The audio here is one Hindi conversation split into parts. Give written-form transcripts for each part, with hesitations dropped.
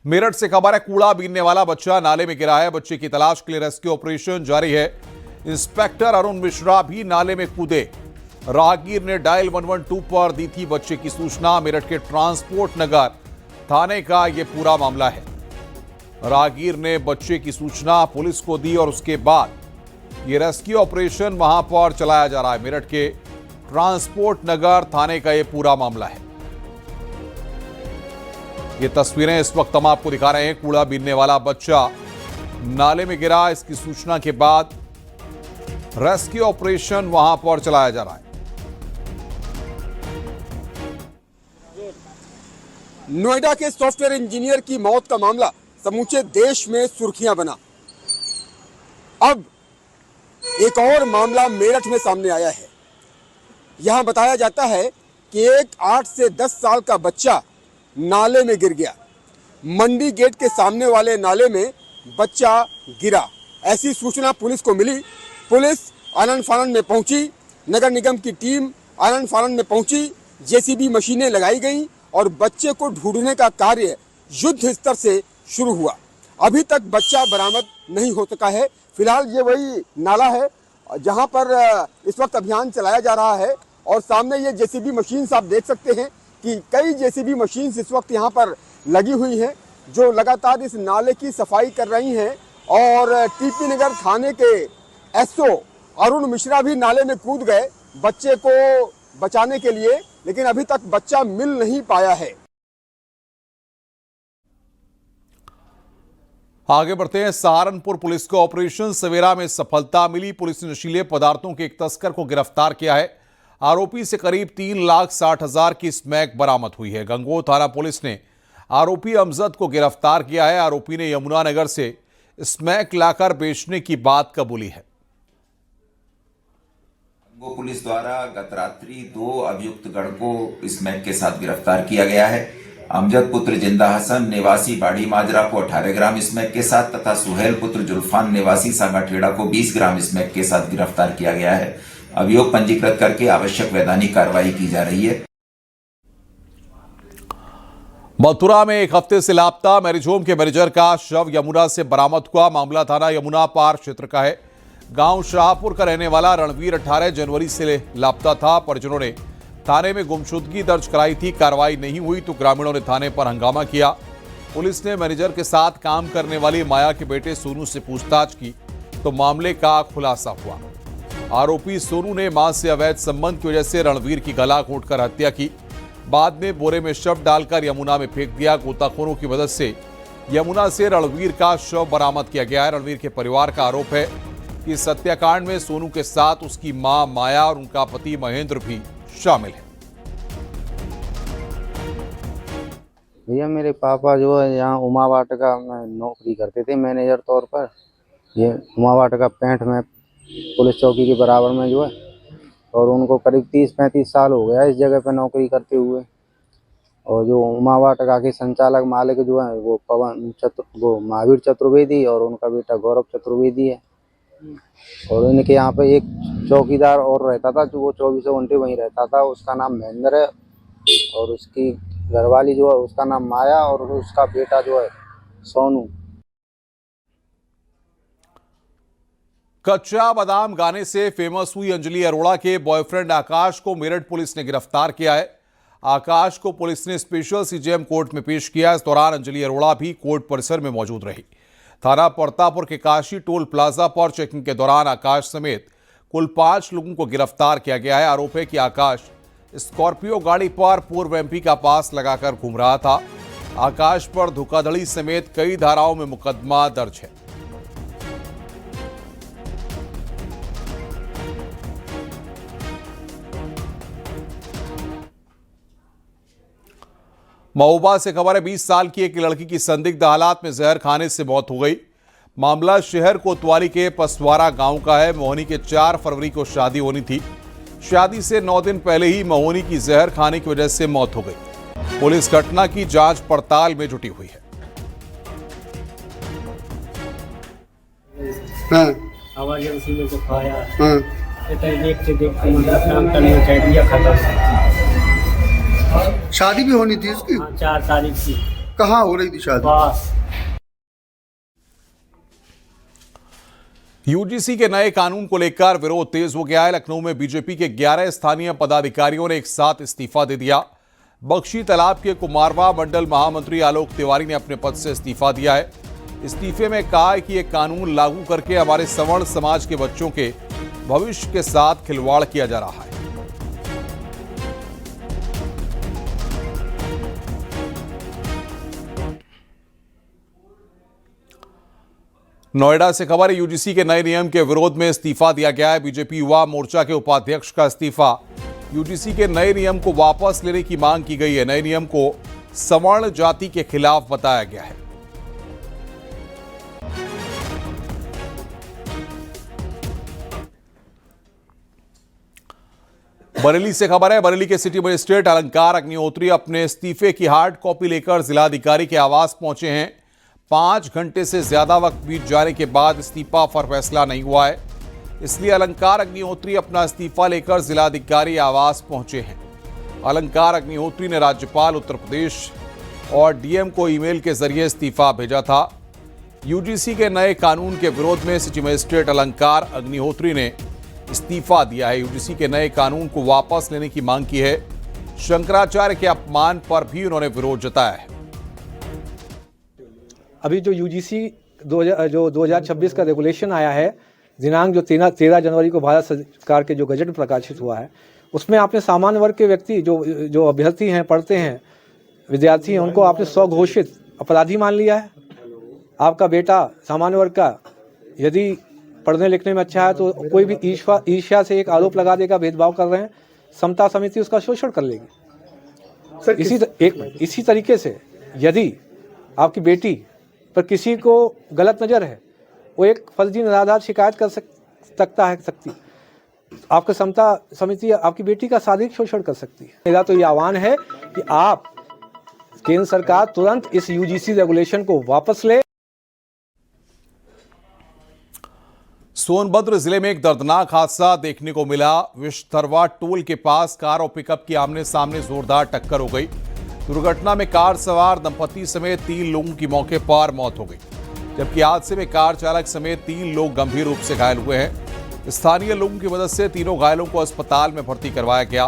मेरठ से खबर है, कूड़ा बीनने वाला बच्चा नाले में गिरा है। बच्चे की तलाश के लिए रेस्क्यू ऑपरेशन जारी है। इंस्पेक्टर अरुण मिश्रा भी नाले में कूदे। राहगीर ने डायल 112 पर दी थी बच्चे की सूचना। मेरठ के ट्रांसपोर्ट नगर थाने का यह पूरा मामला है। राहगीर ने बच्चे की सूचना पुलिस को दी और उसके बाद यह रेस्क्यू ऑपरेशन वहां पर चलाया जा रहा है। मेरठ के ट्रांसपोर्ट नगर थाने का यह पूरा मामला है। ये तस्वीरें इस वक्त हम आपको दिखा रहे हैं। कूड़ा बीनने वाला बच्चा नाले में गिरा। इसकी सूचना के बाद रेस्क्यू ऑपरेशन वहां पर चलाया जा रहा है। नोएडा के सॉफ्टवेयर इंजीनियर की मौत का मामला समूचे देश में सुर्खियां बना। अब एक और मामला मेरठ में सामने आया है। यहां बताया जाता है कि एक 8 से 10 साल का बच्चा नाले में गिर गया। मंडी गेट के सामने वाले नाले में बच्चा गिरा। ऐसी सूचना पुलिस को मिली। पुलिस आनन फानन में पहुंची। नगर निगम की टीम आनन फानन में पहुंची। जेसीबी मशीनें लगाई गईं और बच्चे को ढूंढने का कार्य युद्ध स्तर से शुरू हुआ। अभी तक बच्चा बरामद नहीं हो सका है। फिलहाल ये वही नाला है जहां पर इस वक्त अभियान चलाया जा रहा है और सामने ये जेसीबी मशीन आप देख सकते हैं कि कई जेसीबी मशीन इस वक्त यहाँ पर लगी हुई हैं जो लगातार इस नाले की सफाई कर रही हैं। और टीपी नगर थाने के एसओ अरुण मिश्रा भी नाले में कूद गए बच्चे को बचाने के लिए, लेकिन अभी तक बच्चा मिल नहीं पाया है। आगे बढ़ते हैं। सहारनपुर पुलिस को ऑपरेशन सवेरा में सफलता मिली। पुलिस ने नशीले पदार्थों के एक तस्कर को गिरफ्तार किया है। आरोपी से करीब 3,60,000 की स्मैक बरामद हुई है। गंगोह थाना पुलिस ने आरोपी अमजद को गिरफ्तार किया है। आरोपी ने यमुनानगर से स्मैक लाकर बेचने की बात कबूली है। गंगोह पुलिस द्वारा गत रात्रि 2 अभियुक्त गण को स्मैक के साथ गिरफ्तार किया गया है। अमजद पुत्र जिंदा हसन निवासी बाड़ी माजरा को 18 ग्राम स्मैक के साथ तथा सुहेल पुत्र जुल्फान निवासी सांगाठेड़ा को 20 ग्राम स्मैक के साथ गिरफ्तार किया गया है। अभियोग पंजीकृत करके आवश्यक वैधानिक कार्रवाई की जा रही है। मथुरा में एक हफ्ते से लापता मैरिज होम के मैनेजर का शव यमुना से बरामद हुआ। मामला थाना यमुना पार क्षेत्र का है। गांव शाहपुर का रहने वाला रणवीर 18 जनवरी से लापता था। परिजनों ने थाने में गुमशुदगी दर्ज कराई थी। कार्रवाई नहीं हुई तो ग्रामीणों ने थाने पर हंगामा किया। पुलिस ने मैनेजर के साथ काम करने वाली माया के बेटे सोनू से पूछताछ की तो मामले का खुलासा हुआ। आरोपी सोनू ने मां से अवैध संबंध की वजह से रणवीर की गला घोंटकर हत्या की। बाद में बोरे में शव डालकर यमुना में फेंक दिया। गोताखोरों की मदद से यमुना से रणवीर का शव बरामद किया गया है। रणवीर के परिवार का आरोप है कि इस हत्याकांड में सोनू के साथ उसकी मां माया और उनका पति महेंद्र भी शामिल है। भैया मेरे पापा जो है यहाँ उमा वाटिका में नौकरी करते थे मैनेजर तौर पर। ये उमा वाटिका 65 में पुलिस चौकी के बराबर में जो है, और उनको करीब 30-35 साल हो गया इस जगह पर नौकरी करते हुए। और जो उमा वाटिका के संचालक मालिक जो है वो महावीर चतुर्वेदी और उनका बेटा गौरव चतुर्वेदी है। और इनके यहाँ पे एक चौकीदार और रहता था जो वो 24 घंटे वहीं रहता था। उसका नाम महेंद्र है और उसकी घरवाली जो है उसका नाम माया और उसका बेटा जो है सोनू। कच्चा बादाम गाने से फेमस हुई अंजलि अरोड़ा के बॉयफ्रेंड आकाश को मेरठ पुलिस ने गिरफ्तार किया है। आकाश को पुलिस ने स्पेशल सीजेएम कोर्ट में पेश किया। इस दौरान अंजलि अरोड़ा भी कोर्ट परिसर में मौजूद रही। थाना परतापुर के काशी टोल प्लाजा पर चेकिंग के दौरान आकाश समेत कुल 5 लोगों को गिरफ्तार किया गया है। आरोप है कि आकाश स्कॉर्पियो गाड़ी पर पूर्व एमपी का पास लगाकर घूम रहा था। आकाश पर धोखाधड़ी समेत कई धाराओं में मुकदमा दर्ज है। महोबा से खबर है, 20 साल की एक लड़की की संदिग्ध हालात में जहर खाने से मौत हो गई। मामला शहर कोतवाली के पसवारा गांव का है। मोहनी के 4 फरवरी को शादी होनी थी। शादी से 9 दिन पहले ही मोहनी की जहर खाने की वजह से मौत हो गई। पुलिस घटना की जांच पड़ताल में जुटी हुई है। शादी भी होनी थी उसकी। 4 तारीख की कहाँ हो रही थी शादी? यूजीसी के नए कानून को लेकर विरोध तेज हो गया है। लखनऊ में बीजेपी के 11 स्थानीय पदाधिकारियों ने एक साथ इस्तीफा दे दिया। बख्शी तालाब के कुमारवा मंडल महामंत्री आलोक तिवारी ने अपने पद से इस्तीफा दिया है। इस्तीफे में कहा है कि यह कानून लागू करके हमारे सवर्ण समाज के बच्चों के भविष्य के साथ खिलवाड़ किया जा रहा है। नोएडा से खबर है, यूजीसी के नए नियम के विरोध में इस्तीफा दिया गया है। बीजेपी युवा मोर्चा के उपाध्यक्ष का इस्तीफा। यूजीसी के नए नियम को वापस लेने की मांग की गई है। नए नियम को सवर्ण जाति के खिलाफ बताया गया है। बरेली से खबर है, बरेली के सिटी मजिस्ट्रेट अलंकार अग्निहोत्री अपने इस्तीफे की हार्ड कॉपी लेकर जिलाधिकारी के आवास पहुंचे हैं। 5 घंटे से ज्यादा वक्त बीत जाने के बाद इस्तीफा पर फैसला नहीं हुआ है, इसलिए अलंकार अग्निहोत्री अपना इस्तीफा लेकर जिलाधिकारी आवास पहुंचे हैं। अलंकार अग्निहोत्री ने राज्यपाल उत्तर प्रदेश और डीएम को ईमेल के जरिए इस्तीफा भेजा था। यूजीसी के नए कानून के विरोध में सिटी मजिस्ट्रेट अलंकार अग्निहोत्री ने इस्तीफा दिया है। यूजीसी के नए कानून को वापस लेने की मांग की है। शंकराचार्य के अपमान पर भी उन्होंने विरोध जताया है। अभी जो यूजीसी 2026 का रेगुलेशन आया है, दिनांक जो 13 जनवरी को भारत सरकार के जो गजट में प्रकाशित हुआ है, उसमें आपने सामान्य वर्ग के व्यक्ति जो अभ्यर्थी हैं, पढ़ते हैं, विद्यार्थी हैं, उनको आपने स्वघोषित अपराधी मान लिया है। आपका बेटा सामान्य वर्ग का यदि पढ़ने लिखने में अच्छा है तो कोई भी ईर्ष्या से एक आरोप लगा देगा, भेदभाव कर रहे हैं, समता समिति उसका शोषण कर लेगी। इसी तरीके से यदि आपकी बेटी पर किसी को गलत नज़र है, वो एक फर्जी निराधार शिकायत कर सकता है। आपका समता समिति आपकी बेटी का शारीरिक शोषण कर सकती है। मेरा तो ये आह्वान है कि आप केंद्र सरकार तुरंत इस यूजीसी रेगुलेशन को वापस ले। सोनभद्र जिले में एक दर्दनाक हादसा देखने को मिला। विश्वधरवा टोल के पास कार और पिकअप की आमने सामने जोरदार टक्कर हो गई। दुर्घटना में कार सवार दंपति समेत 3 लोगों की मौके पर मौत हो गई, जबकि हादसे में कार चालक समेत 3 लोग गंभीर रूप से घायल हुए हैं। स्थानीय लोगों की मदद से तीनों घायलों को अस्पताल में भर्ती करवाया गया।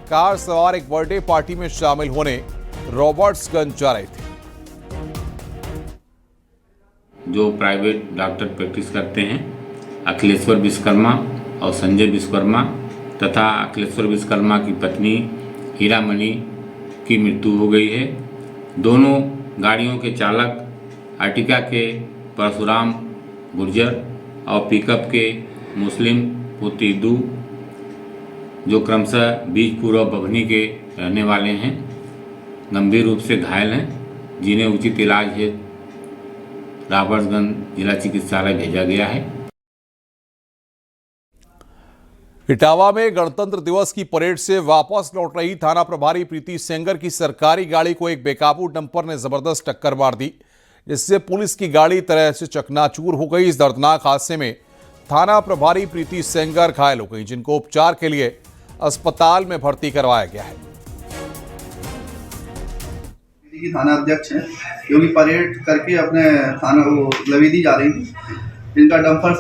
कार सवार एक बर्थडे पार्टी में शामिल होने रॉबर्ट्सगंज जा रहे थे। जो प्राइवेट डॉक्टर प्रैक्टिस करते हैं, अखिलेश्वर विश्वकर्मा और संजय विश्वकर्मा तथा अखिलेश्वर विश्वकर्मा की पत्नी हीरामणि की मृत्यु हो गई है। दोनों गाड़ियों के चालक अर्टिगा के परशुराम गुर्जर और पिकअप के मुस्लिम पुतिदू, जो क्रमशः बीजपुर और बभनी के रहने वाले हैं, गंभीर रूप से घायल हैं, जिन्हें उचित इलाज हेतु रॉबर्ट्सगंज जिला चिकित्सालय भेजा गया है। इटावा में गणतंत्र दिवस की परेड से वापस लौट रही थाना प्रभारी प्रीति सेंगर की सरकारी गाड़ी को एक बेकाबू डंपर ने जबरदस्त टक्कर मार दी, जिससे पुलिस की गाड़ी तरह से चकनाचूर हो गई। इस दर्दनाक हादसे में थाना प्रभारी प्रीति सेंगर घायल हो गई, जिनको उपचार के लिए अस्पताल में भर्ती करवाया गया है। थाना अध्यक्ष हैं, जो कि परेड करके अपने थाना लवेदी जा रही थी। इनका डंपर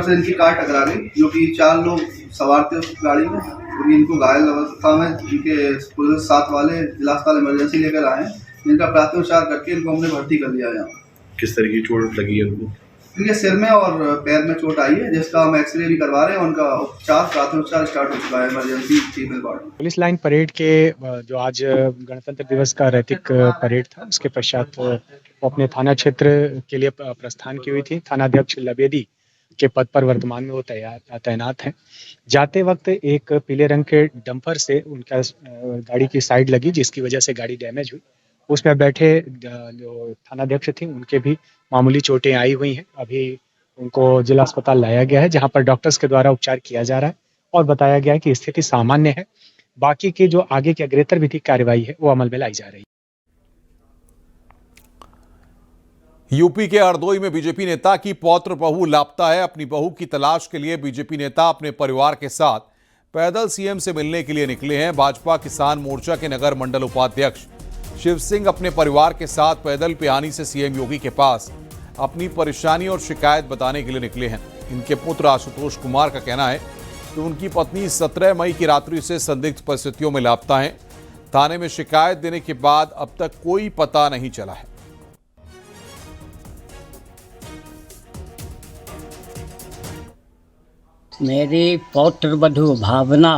से इनकी कार टकरा गई, जो कि 4 लोग सवार थे उस गाड़ी में, क्योंकि इनको घायल अवस्था में इनके पुलिस साथ वाले जिला अस्पताल इमरजेंसी लेकर आए हैं। इनका प्राथमिक उपचार करके इनको हमने भर्ती कर दिया यहाँ। किस तरह की चोट लगी है उनको? इनके सिर में और पैर में चोट आई है, जिसका हम एक्सरे भी करवा रहे हैं। उनका प्राथमिक उपचार स्टार्ट हो चुका है emergency female ward. Police line parade के जो आज गणतंत्र दिवस का रैतिक परेड था, उसके पश्चात वो अपने थाना क्षेत्र के लिए प्रस्थान की हुई थी। थानाध्यक्ष लवेदी के पद पर वर्तमान में वो तैनात हैं। जाते वक्त एक पीले रंग के डंपर से उनका गाड़ी की साइड लगी, जिसकी वजह से गाड़ी डैमेज हुई। उसमें बैठे जो थानाध्यक्ष थी, उनके भी मामूली चोटें आई हुई हैं। अभी उनको जिला अस्पताल लाया गया है, जहां पर डॉक्टर्स के द्वारा उपचार किया जा रहा है और बताया गया है कि स्थिति सामान्य है। बाकी की जो आगे की अग्रेतर विधिक कार्रवाई है वो अमल में लाई जा रही है। यूपी के हरदोई में बीजेपी नेता की पौत्र बहू लापता है। अपनी बहू की तलाश के लिए बीजेपी नेता अपने परिवार के साथ पैदल सीएम से मिलने के लिए निकले हैं। भाजपा किसान मोर्चा के नगर मंडल उपाध्यक्ष शिव सिंह अपने परिवार के साथ पैदल पिहानी से सीएम योगी के पास अपनी परेशानी और शिकायत बताने के लिए निकले हैं। इनके पुत्र आशुतोष कुमार का कहना है कि उनकी पत्नी 17 मई की रात्रि से संदिग्ध परिस्थितियों में लापता हैं। थाने में शिकायत देने के बाद अब तक कोई पता नहीं चला है। मेरी पौत्र वधू भावना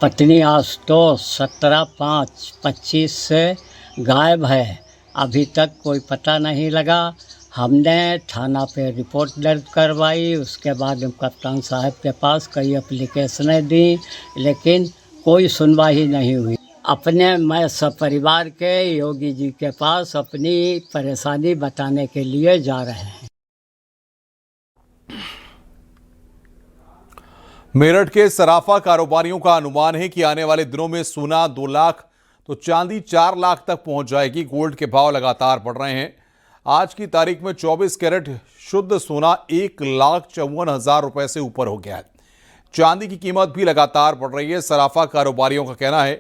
पत्नी आशुतोष 17/5/25 से गायब है। अभी तक कोई पता नहीं लगा। हमने थाना पे रिपोर्ट दर्ज करवाई, उसके बाद हम कप्तान साहब के पास कई एप्लीकेशनें दी, लेकिन कोई सुनवाई नहीं हुई। मैं सब परिवार के योगी जी के पास अपनी परेशानी बताने के लिए जा रहे हैं। मेरठ के सराफा कारोबारियों का अनुमान है कि आने वाले दिनों में सोना 2 लाख तो चांदी 4 लाख तक पहुंच जाएगी। गोल्ड के भाव लगातार बढ़ रहे हैं। आज की तारीख में 24 कैरेट शुद्ध सोना 1,54,000 रुपए से ऊपर हो गया है। चांदी की कीमत भी लगातार बढ़ रही है। सराफा कारोबारियों का कहना है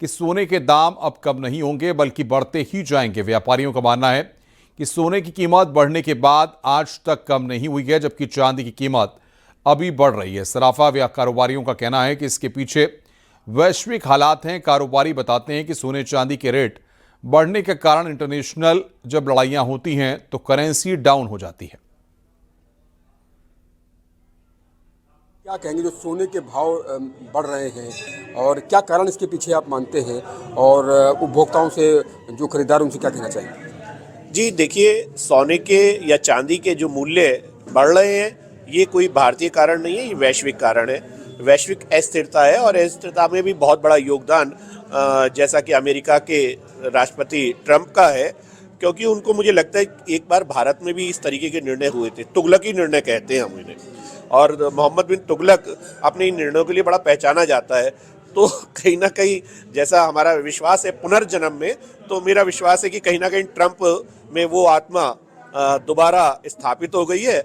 कि सोने के दाम अब कम नहीं होंगे बल्कि बढ़ते ही जाएंगे। व्यापारियों का मानना है कि सोने की कीमत बढ़ने के बाद आज तक कम नहीं हुई है, जबकि चांदी की कीमत अभी बढ़ रही है। सराफा कारोबारियों का कहना है कि इसके पीछे वैश्विक हालात हैं। कारोबारी बताते हैं कि सोने चांदी के रेट बढ़ने के कारण इंटरनेशनल जब लड़ाइयां होती हैं तो करेंसी डाउन हो जाती है। क्या कहेंगे जो सोने के भाव बढ़ रहे हैं और क्या कारण इसके पीछे आप मानते हैं, और उपभोक्ताओं से जो खरीदार उनसे क्या कहना चाहिए? जी देखिए, सोने के या चांदी के जो मूल्य बढ़ रहे हैं ये कोई भारतीय कारण नहीं है, ये वैश्विक कारण है। वैश्विक अस्थिरता है और अस्थिरता में भी बहुत बड़ा योगदान जैसा कि अमेरिका के राष्ट्रपति ट्रंप का है, क्योंकि उनको मुझे लगता है एक बार भारत में भी इस तरीके के निर्णय हुए थे। तुगलकी निर्णय कहते हैं हम इन्हें, और मोहम्मद बिन तुगलक अपने इन निर्णयों के लिए बड़ा पहचाना जाता है। तो कहीं ना कहीं जैसा हमारा विश्वास है पुनर्जन्म में, तो मेरा विश्वास है कि कहीं ना कहीं ट्रंप में वो आत्मा दोबारा स्थापित हो गई है।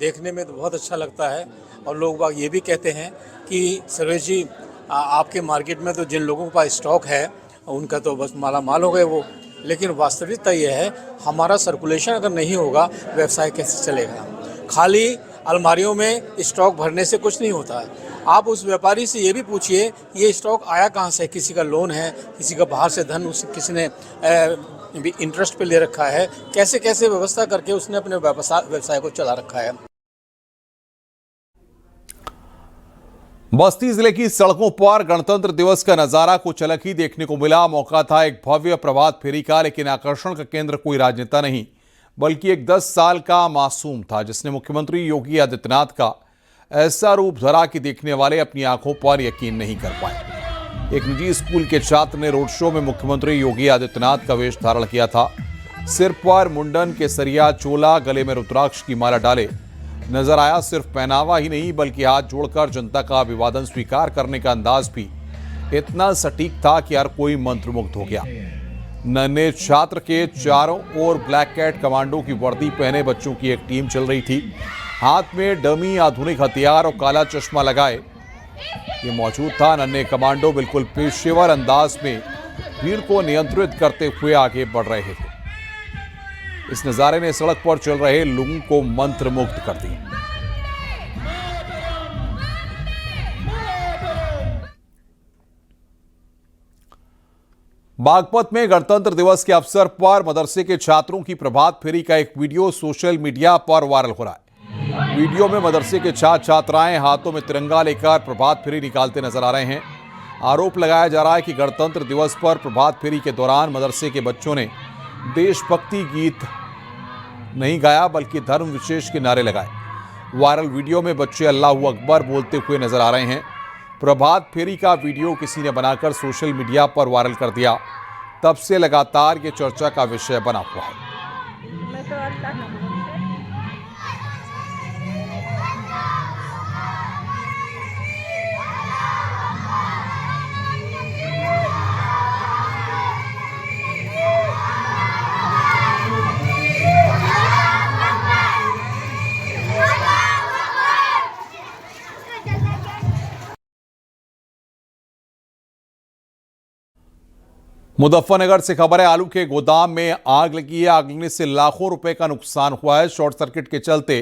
देखने में तो बहुत अच्छा लगता है, और लोग बाग ये भी कहते हैं कि सर्वेश जी आपके मार्केट में तो जिन लोगों के पास स्टॉक है उनका तो बस माला माल हो गए वो, लेकिन वास्तविकता ये है हमारा सर्कुलेशन अगर नहीं होगा व्यवसाय कैसे चलेगा? खाली अलमारियों में स्टॉक भरने से कुछ नहीं होता है। आप उस व्यापारी से ये भी पूछिए ये स्टॉक आया कहाँ से। किसी का लोन है, किसी का बाहर से धन किसी ने भी इंटरेस्ट पे ले रखा है, कैसे कैसे व्यवस्था करके उसने अपने व्यवसाय को चला रखा है। बस्ती जिले की सड़कों पर गणतंत्र दिवस का नजारा कुछ अलग ही देखने को मिला। मौका था एक भव्य प्रभात फेरी का, लेकिन आकर्षण का केंद्र कोई राजनेता नहीं बल्कि एक 10 साल का मासूम था, जिसने मुख्यमंत्री योगी आदित्यनाथ का ऐसा रूप धरा कि देखने वाले अपनी आंखों पर यकीन नहीं कर पाए। एक निजी स्कूल के छात्र ने रोड शो में मुख्यमंत्री योगी आदित्यनाथ का वेश धारण किया था। सिर पर मुंडन, केसरिया चोला, गले में रुद्राक्ष की माला डाले नजर आया। सिर्फ पहनावा ही नहीं बल्कि हाथ जोड़कर जनता का अभिवादन स्वीकार करने का अंदाज भी इतना सटीक था कि हर कोई मंत्रमुग्ध हो गया। नन्हे छात्र के चारों ओर ब्लैक कैट कमांडो की वर्दी पहने बच्चों की एक टीम चल रही थी। हाथ में डमी आधुनिक हथियार और काला चश्मा लगाए ये मौजूद था। नन्हे कमांडो बिल्कुल पेशेवर अंदाज में भीड़ को नियंत्रित करते हुए आगे बढ़ रहे थे। इस नजारे ने सड़क पर चल रहे लोगों को मंत्रमुग्ध कर दिया। बागपत में गणतंत्र दिवस के अवसर पर मदरसे के छात्रों की प्रभात फेरी का एक वीडियो सोशल मीडिया पर वायरल हो रहा है। वीडियो में मदरसे के छात्र छात्राएं हाथों में तिरंगा लेकर प्रभात फेरी निकालते नजर आ रहे हैं। आरोप लगाया जा रहा है कि गणतंत्र दिवस पर प्रभात फेरी के दौरान मदरसे के बच्चों ने देशभक्ति गीत नहीं गाया बल्कि धर्म विशेष के नारे लगाए। वायरल वीडियो में बच्चे अल्लाहू अकबर बोलते हुए नजर आ रहे हैं। प्रभात फेरी का वीडियो किसी ने बनाकर सोशल मीडिया पर वायरल कर दिया। तब से लगातार ये चर्चा का विषय बना हुआ है। मुजफ्फरनगर से खबर है, आलू के गोदाम में आग लगी है। आग लगने से लाखों रुपए का नुकसान हुआ है। शॉर्ट सर्किट के चलते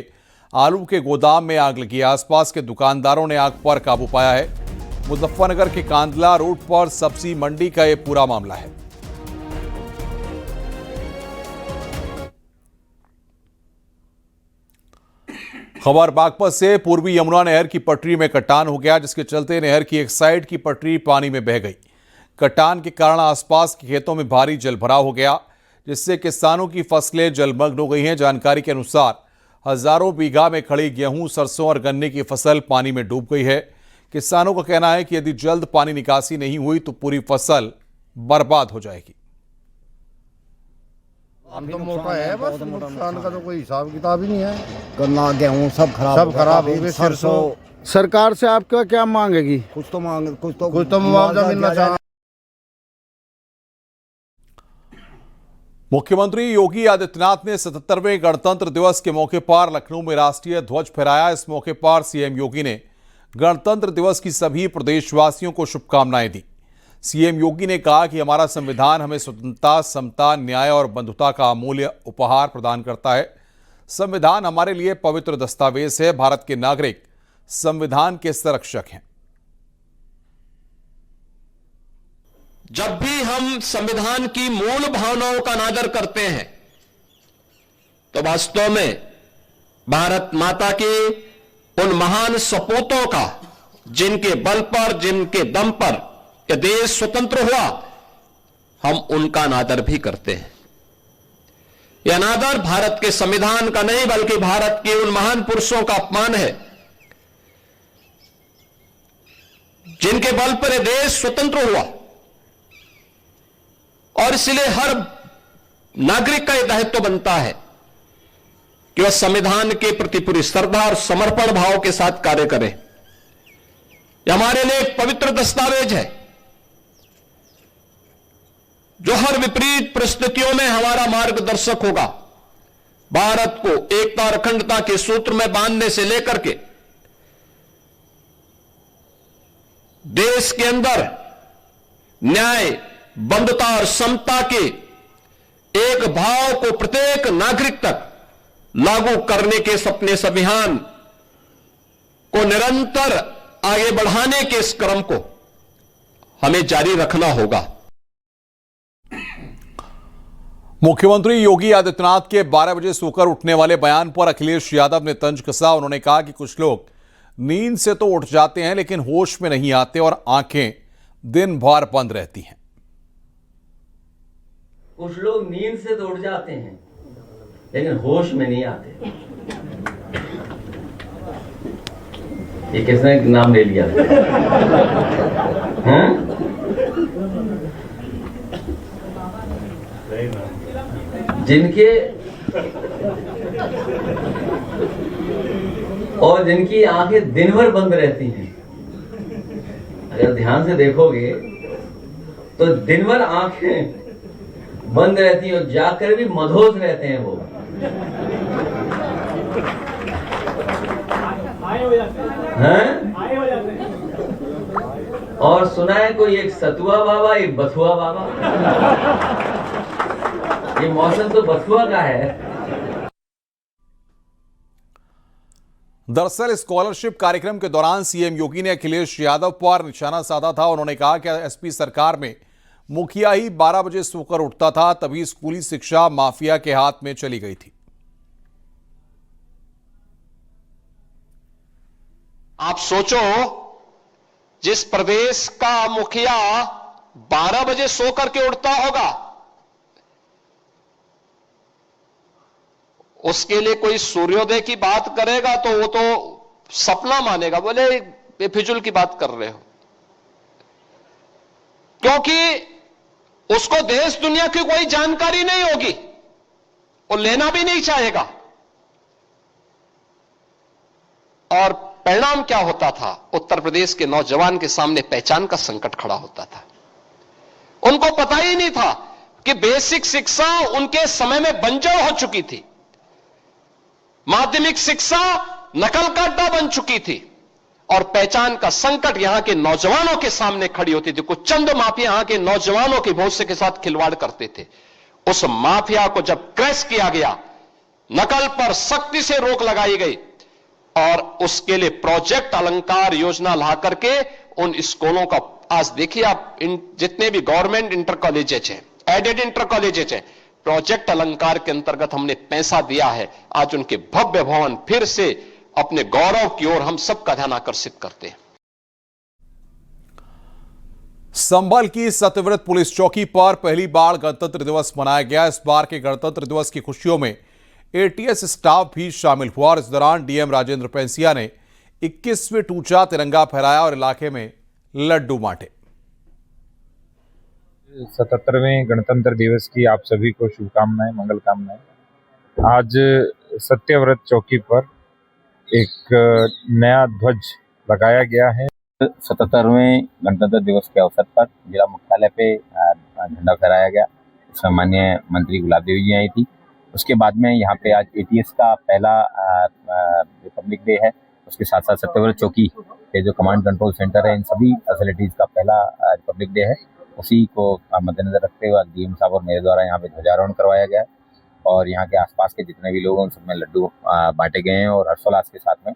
आलू के गोदाम में आग लगी है। आसपास के दुकानदारों ने आग पर काबू पाया है। मुजफ्फरनगर के कांदला रोड पर सब्जी मंडी का यह पूरा मामला है। खबर बागपत से, पूर्वी यमुना नहर की पटरी में कटान हो गया, जिसके चलते नहर की एक साइड की पटरी पानी में बह गई। कटान के कारण आसपास के खेतों में भारी जलभराव हो गया, जिससे किसानों की फसलें जलमग्न हो गई हैं। जानकारी के अनुसार हजारों बीघा में खड़ी गेहूं, सरसों और गन्ने की फसल पानी में डूब गई है। किसानों का कहना है कि यदि जल्द पानी निकासी नहीं हुई तो पूरी फसल बर्बाद हो जाएगी। तो मोटा है, बस नुकसान का तो कोई हिसाब किताब ही नहीं है। गन्ना गेहूँ सब खराब हो गए। सरसों सरकार से आपका क्या मांगेगी? कुछ तो मुआवजा मिलना चाहिए। मुख्यमंत्री योगी आदित्यनाथ ने 77वें गणतंत्र दिवस के मौके पर लखनऊ में राष्ट्रीय ध्वज फहराया। इस मौके पर सीएम योगी ने गणतंत्र दिवस की सभी प्रदेशवासियों को शुभकामनाएं दी। सीएम योगी ने कहा कि हमारा संविधान हमें स्वतंत्रता, समता, न्याय और बंधुता का अमूल्य उपहार प्रदान करता है। संविधान हमारे लिए पवित्र दस्तावेज है। भारत के नागरिक संविधान के संरक्षक हैं। जब भी हम संविधान की मूल भावनाओं का अनादर करते हैं तो वास्तव में भारत माता के उन महान सपूतों का, जिनके बल पर, जिनके दम पर यह देश स्वतंत्र हुआ, हम उनका अनादर भी करते हैं। यह अनादर भारत के संविधान का नहीं बल्कि भारत के उन महान पुरुषों का अपमान है, जिनके बल पर यह देश स्वतंत्र हुआ। और इसलिए हर नागरिक का यह दायित्व बनता है कि वह संविधान के प्रति पूरी श्रद्धा और समर्पण भाव के साथ कार्य करे। यह हमारे लिए एक पवित्र दस्तावेज है जो हर विपरीत परिस्थितियों में हमारा मार्गदर्शक होगा। भारत को एकता और अखंडता के सूत्र में बांधने से लेकर के देश के अंदर न्याय, बंधुता और समता के एक भाव को प्रत्येक नागरिक तक लागू करने के सपने, इस अभियान को निरंतर आगे बढ़ाने के इस क्रम को हमें जारी रखना होगा। मुख्यमंत्री योगी आदित्यनाथ के 12 बजे सोकर उठने वाले बयान पर अखिलेश यादव ने तंज कसा। उन्होंने कहा कि कुछ लोग नींद से तो उठ जाते हैं लेकिन होश में नहीं आते और आंखें दिन भर बंद रहती हैं। कुछ लोग नींद से तो उठ जाते हैं लेकिन होश में नहीं आते। ये किसने नाम ले लिया? जिनके और जिनकी आंखें दिन भर बंद रहती हैं, अगर ध्यान से देखोगे तो दिन भर आंखें बंद रहती हैं और जाकर भी मदहोश रहते हैं वो। हैं? और सुना है कोई एक सतुआ बाबा, एक बथुआ बाबा। ये मौसम तो बथुआ का है। दरअसल स्कॉलरशिप कार्यक्रम के दौरान सीएम योगी ने अखिलेश यादव पर निशाना साधा था। उन्होंने कहा कि एसपी सरकार में मुखिया ही 12 बजे सोकर उठता था, तभी स्कूली शिक्षा माफिया के हाथ में चली गई थी। आप सोचो, जिस प्रदेश का मुखिया 12 बजे सो करके उठता होगा, उसके लिए कोई सूर्योदय की बात करेगा तो वो तो सपना मानेगा, बोले बेफिजुल की बात कर रहे हो। क्योंकि उसको देश दुनिया की कोई जानकारी नहीं होगी, वो लेना भी नहीं चाहेगा। और परिणाम क्या होता था? उत्तर प्रदेश के नौजवान के सामने पहचान का संकट खड़ा होता था। उनको पता ही नहीं था कि बेसिक शिक्षा उनके समय में बंजर हो चुकी थी, माध्यमिक शिक्षा नकल का अड्डा बन चुकी थी, और पहचान का संकट यहां के नौजवानों के सामने खड़ी होती थी। कुछ चंद माफिया यहां के नौजवानों के भविष्य के साथ खिलवाड़ करते थे। उस माफिया को जब क्रैश किया गया, नकल पर सख्ती से रोक लगाई गई और उसके लिए प्रोजेक्ट अलंकार योजना ला करके उन स्कूलों का, आज देखिए आप, जितने भी गवर्नमेंट इंटर कॉलेजेस हैं, एडेड इंटर कॉलेजेस हैं, प्रोजेक्ट अलंकार के अंतर्गत हमने पैसा दिया है। आज उनके भव्य भवन फिर से अपने गौरव की ओर हम सबका ध्यान आकर्षित करते हैं। संभल की सत्यव्रत पुलिस चौकी पर पहली बार गणतंत्र दिवस मनाया गया। इस बार के गणतंत्र दिवस की खुशियों में एटीएस स्टाफ भी शामिल हुआ और इस दौरान डीएम राजेंद्र पेंसिया ने 21 फीट ऊंचा तिरंगा फहराया और इलाके में लड्डू बांटे। 77वें गणतंत्र दिवस की आप सभी को शुभकामनाएं, मंगल कामनाएं। आज सत्यव्रत चौकी पर एक नया ध्वज लगाया गया है। 77वें गणतंत्र दिवस के अवसर पर जिला मुख्यालय पे झंडा फहराया गया। इसमें माननीय मंत्री गुलाब देवी जी आई थी। उसके बाद में यहाँ पे आज एटीएस का पहला रिपब्लिक डे है। उसके साथ साथ सत्यव्रत चौकी के जो कमांड कंट्रोल सेंटर है, इन सभी फैसिलिटीज़ का पहला रिपब्लिक डे है। उसी को मद्देनजर रखते हुए डीएम साहब और मेरे द्वारा यहाँ पे ध्वजारोहण करवाया गया है और यहाँ के आसपास के जितने भी लोग हैं उन सब में लड्डू बांटे गए हैं और हर्षोल्लास के साथ में।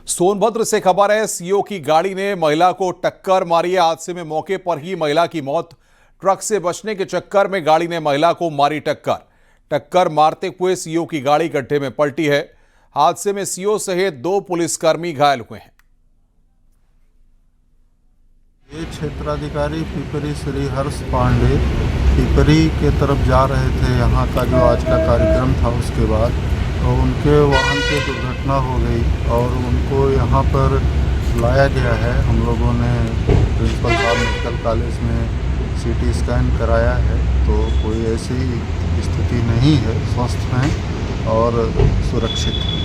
सोनभद्र से खबर है, सीओ की गाड़ी ने महिला को टक्कर मारी है। हादसे में मौके पर ही महिला की मौत। ट्रक से बचने के चक्कर में गाड़ी ने महिला को मारी टक्कर मारते हुए सीओ की गाड़ी गड्ढे में पलटी है। हादसे में सीओ सहित 2 पुलिसकर्मी घायल हुए हैं। ये क्षेत्राधिकारी पिपरी श्री हर्ष पांडे पिपरी के तरफ जा रहे थे। यहाँ का जो आज का कार्यक्रम था उसके बाद तो उनके वाहन की दुर्घटना हो गई और उनको यहाँ पर लाया गया है। हम लोगों ने प्रिंसिपल साहब मेडिकल कॉलेज में सीटी स्कैन कराया है तो कोई ऐसी स्थिति नहीं है, स्वस्थ हैं और सुरक्षित हैं।